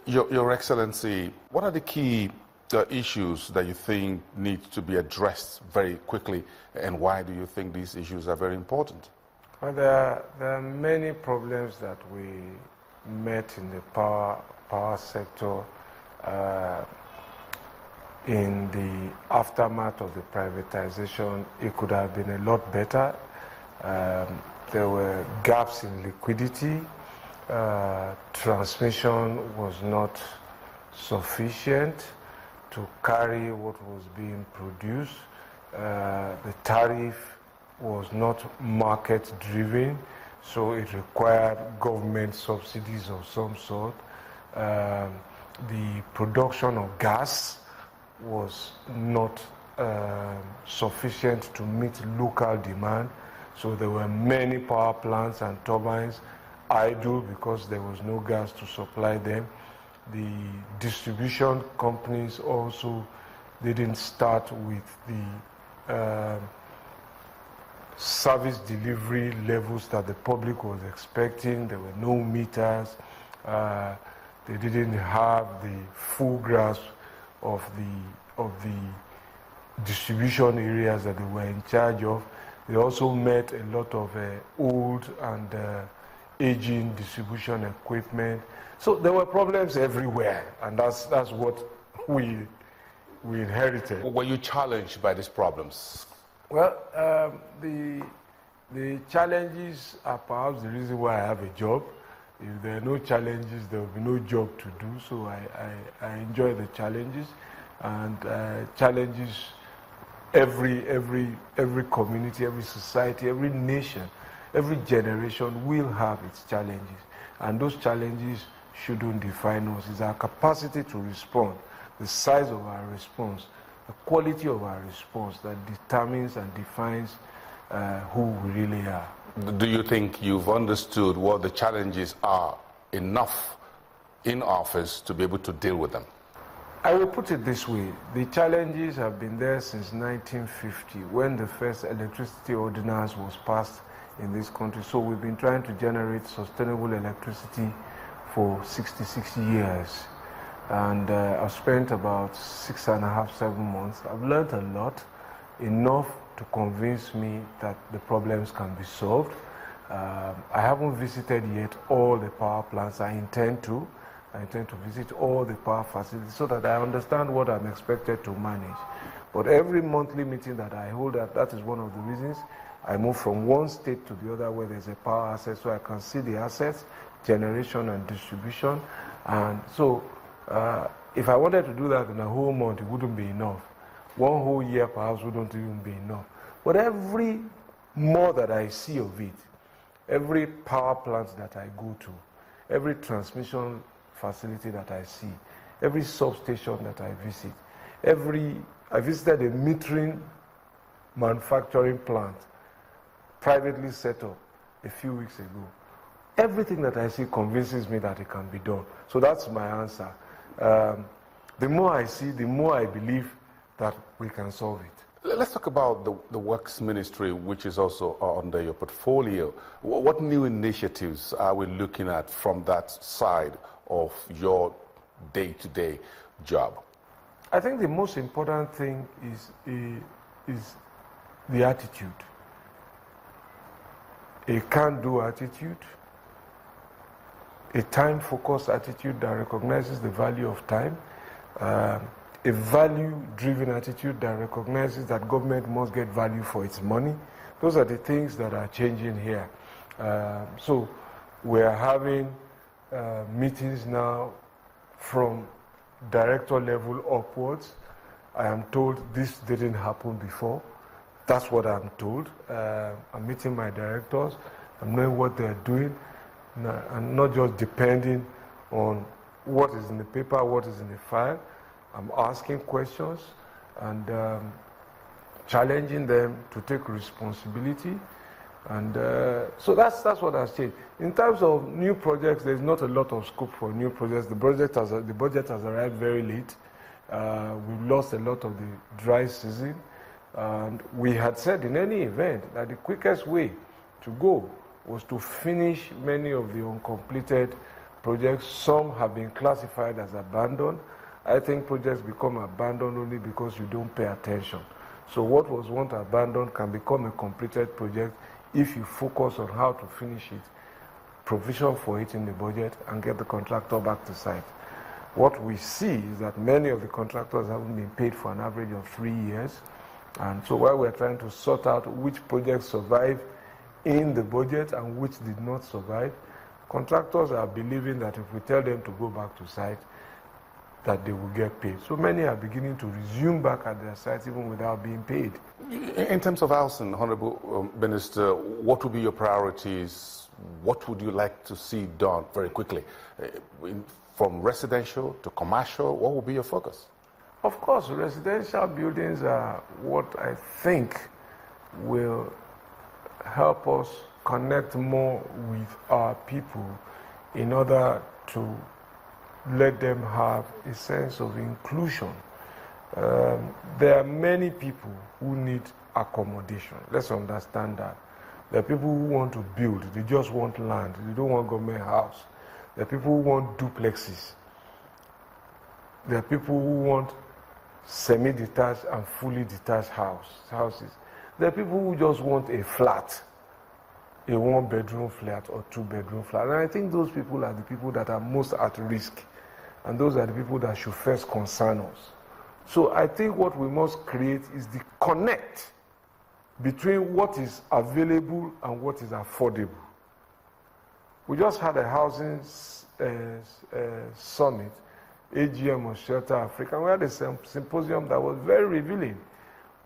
Your Excellency, what are the key issues that you think need to be addressed very quickly, and why do you think these issues are very important? Well, there are many problems that we met in the power sector in the aftermath of the privatization. It could have been a lot better. There were gaps in liquidity. Transmission was not sufficient to carry what was being produced. The tariff was not market driven, so it required government subsidies of some sort. The production of gas was not sufficient to meet local demand, so there were many power plants and turbines idle because there was no gas to supply them. The distribution companies also didn't start with the service delivery levels that the public was expecting. There were no meters. They didn't have the full grasp of the distribution areas that they were in charge of. They also met a lot of old and aging distribution equipment. So there were problems everywhere, and that's what we inherited. Were you challenged by these problems? Well, the challenges are perhaps the reason why I have a job. If there are no challenges, there will be no job to do. So I enjoy the challenges, and challenges every community, every society, every nation, every generation will have its challenges, and those challenges shouldn't define us. It's our capacity to respond, the size of our response, the quality of our response that determines and defines who we really are. Do you think you've understood what the challenges are enough in office to be able to deal with them? I will put it this way. The challenges have been there since 1950, when the first electricity ordinance was passed in this country. So we've been trying to generate sustainable electricity for 66 years. And I've spent about 6.5, 7 months. I've learned a lot, enough to convince me that the problems can be solved. I haven't visited yet all the power plants. I intend to visit all the power facilities so that I understand what I'm expected to manage. But every monthly meeting that I hold, that is one of the reasons I move from one state to the other where there's a power asset, so I can see the assets, generation and distribution. And so if I wanted to do that in a whole month, it wouldn't be enough. One whole year perhaps wouldn't even be enough. But every more that I see of it, every power plant that I go to, every transmission facility that I see, every substation that I visit, I visited a metering manufacturing plant, privately set up a few weeks ago. Everything that I see convinces me that it can be done. So that's my answer. The more I see, the more I believe that we can solve it. Let's talk about the Works Ministry, which is also under your portfolio. What new initiatives are we looking at from that side of your day-to-day job? I think the most important thing is the attitude. A can-do attitude, a time-focused attitude that recognizes the value of time, a value-driven attitude that recognizes that government must get value for its money. Those are the things that are changing here. So we are having meetings now from director level upwards. I am told this didn't happen before. That's what I'm told. I'm meeting my directors. I'm knowing what they're doing. I'm not just depending on what is in the paper, what is in the file. I'm asking questions and challenging them to take responsibility. And so that's what has changed. In terms of new projects, there's not a lot of scope for new projects. The budget has arrived very late. We've lost a lot of the dry season. And we had said in any event that the quickest way to go was to finish many of the uncompleted projects. Some have been classified as abandoned. I think projects become abandoned only because you don't pay attention. So what was once abandoned can become a completed project if you focus on how to finish it, provision for it in the budget, and get the contractor back to site. What we see is that many of the contractors haven't been paid for an average of 3 years. And so while we're trying to sort out which projects survive in the budget and which did not survive, contractors are believing that if we tell them to go back to site, that they will get paid. So many are beginning to resume back at their sites even without being paid. In terms of housing, Honorable Minister, what would be your priorities? What would you like to see done very quickly? From residential to commercial, what will be your focus? Of course, residential buildings are what I think will help us connect more with our people in order to let them have a sense of inclusion. There are many people who need accommodation. Let's understand that. There are people who want to build, they just want land, they don't want government house. There are people who want duplexes. There are people who want semi-detached and fully detached houses. There are people who just want a flat, a one-bedroom flat or two-bedroom flat. And I think those people are the people that are most at risk. And those are the people that should first concern us. So I think what we must create is the connect between what is available and what is affordable. We just had a housing summit, AGM of Shelter Africa, and we had a symposium that was very revealing.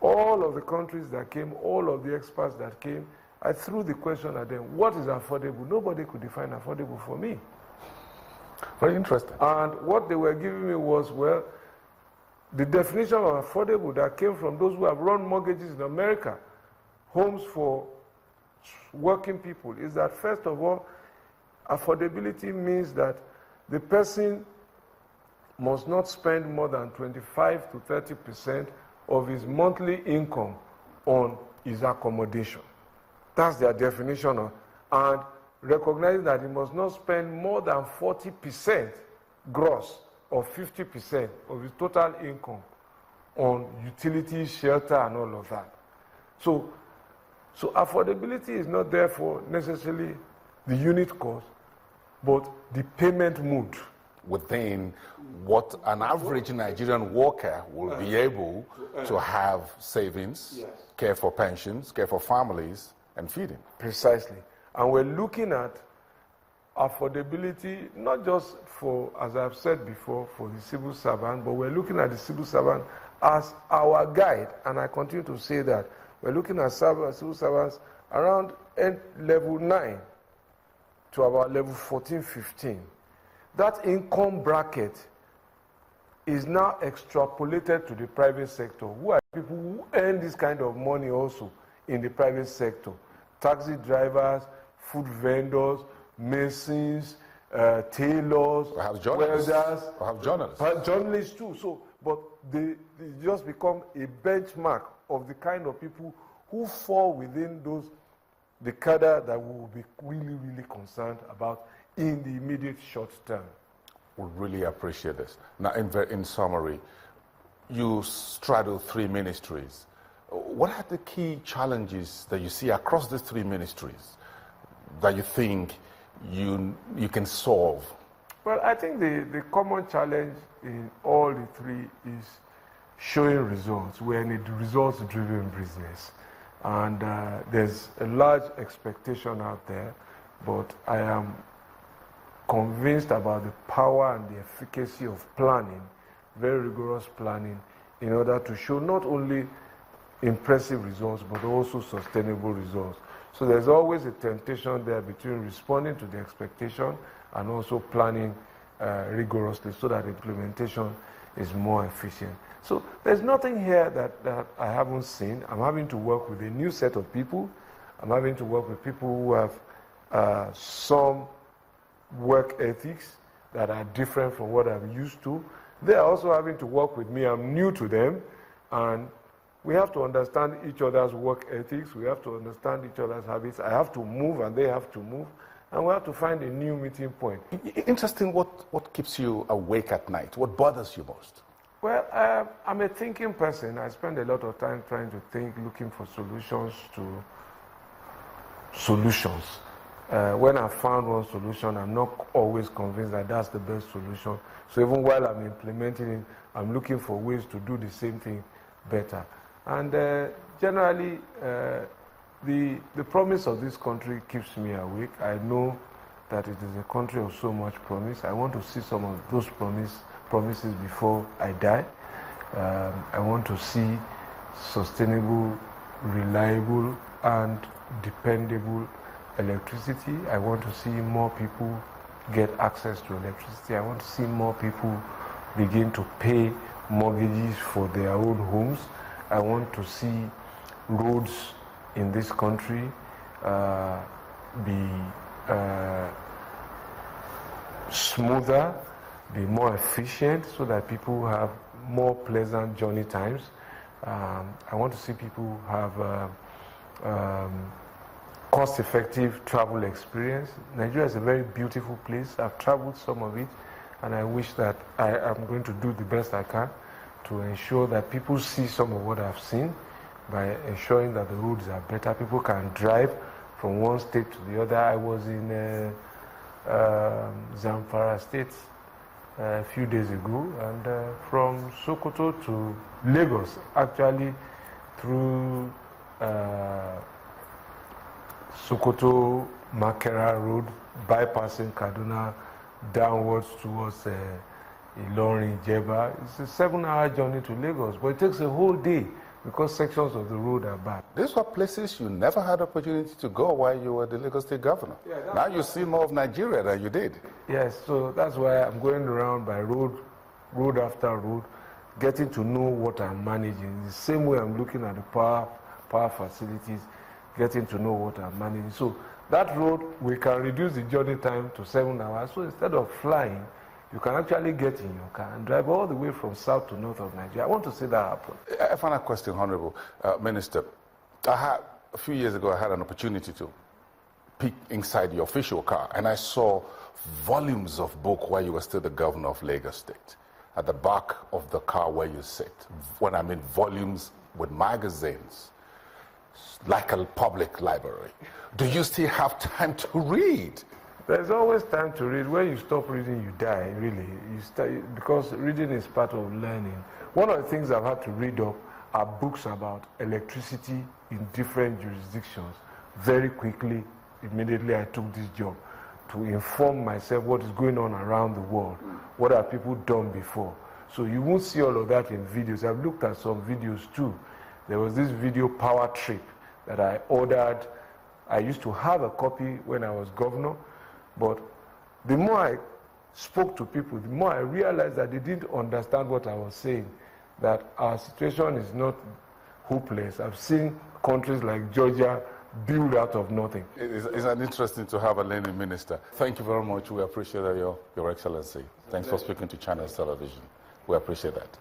All of the countries that came, all of the experts that came, I threw the question at them, what is affordable? Nobody could define affordable for me. Very interesting. And what they were giving me was, well, the definition of affordable that came from those who have run mortgages in America, homes for working people, is that first of all, affordability means that the person must not spend more than 25 to 30% of his monthly income on his accommodation. That's their definition of, and recognizing that he must not spend more than 40% gross or 50% of his total income on utilities, shelter, and all of that. So affordability is not therefore necessarily the unit cost, but the payment mode. Within what an average Nigerian worker will be able to have savings, yes, care for pensions, care for families, and feeding. Precisely. And we're looking at affordability, not just for, as I've said before, for the civil servant, but we're looking at the civil servant as our guide. And I continue to say that. We're looking at civil servants around level 9 to about level 14, 15. That income bracket is now extrapolated to the private sector. Who are people who earn this kind of money also in the private sector? Taxi drivers, food vendors, masons, tailors, welders, journalists too. So, but they just become a benchmark of the kind of people who fall within those, the cadre that we will be really, really concerned about in the immediate short term. We really appreciate this. Now, in summary, you straddle 3 ministries. What are the key challenges that you see across these 3 ministries that you think you can solve? Well, I think the common challenge in all the 3 is showing results. We're in a results-driven business. And there's a large expectation out there, but I am convinced about the power and the efficacy of planning, very rigorous planning, in order to show not only impressive results, but also sustainable results. So there's always a temptation there between responding to the expectation and also planning rigorously so that implementation is more efficient. So there's nothing here that I haven't seen. I'm having to work with a new set of people. I'm having to work with people who have some work ethics that are different from what I'm used to. They are also having to work with me. I'm new to them, and we have to understand each other's work ethics. We have to understand each other's habits. I have to move, and they have to move. and we have to find a new meeting point. Interesting, what keeps you awake at night? What bothers you most? Well, I'm a thinking person. I spend a lot of time trying to think, looking for solutions to solutions. When I found one solution, I'm not always convinced that that's the best solution. So even while I'm implementing it, I'm looking for ways to do the same thing better. And generally, the promise of this country keeps me awake. I know that it is a country of so much promise. I want to see some of those promises before I die. I want to see sustainable, reliable, and dependable electricity. I want to see more people get access to electricity. I want to see more people begin to pay mortgages for their own homes. I want to see roads in this country be smoother, be more efficient, so that people have more pleasant journey times. I want to see people have cost-effective travel experience. Nigeria is a very beautiful place. I've traveled some of it, and I wish that I am going to do the best I can to ensure that people see some of what I've seen by ensuring that the roads are better. People can drive from one state to the other. I was in Zamfara State a few days ago, and from Sokoto to Lagos, actually through Sokoto Makera Road, bypassing Kaduna downwards towards Ilorin, Jeba. It's a 7-hour journey to Lagos, but it takes a whole day because sections of the road are bad. These were places you never had opportunity to go while you were the Lagos State Governor. Yeah, now you see more of Nigeria than you did. Yes, so that's why I'm going around by road after road, getting to know what I'm managing. The same way I'm looking at the power facilities, getting to know what I'm managing. So that road, we can reduce the journey time to 7 hours. So instead of flying, you can actually get in your car and drive all the way from south to north of Nigeria. I want to see that happen. A final question, Honorable Minister. A few years ago, I had an opportunity to peek inside your official car, and I saw volumes of book while you were still the governor of Lagos State. At the back of the car where you sit, when I mean volumes with magazines, like a public library. Do you still have time to read? There's always time to read. When you stop reading, you die, really. Because reading is part of learning. One of the things I've had to read up are books about electricity in different jurisdictions. Very quickly, immediately I took this job to inform myself what is going on around the world. What have people done before? So you won't see all of that in videos. I've looked at some videos too. There was this video Power Trip that I ordered. I used to have a copy when I was governor, but the more I spoke to people, the more I realized that they didn't understand what I was saying, that our situation is not hopeless. I've seen countries like Georgia build out of nothing. It's an interesting to have a learning minister. Thank you very much. We appreciate Your Excellency. Thanks for speaking to Channels Television. We appreciate that.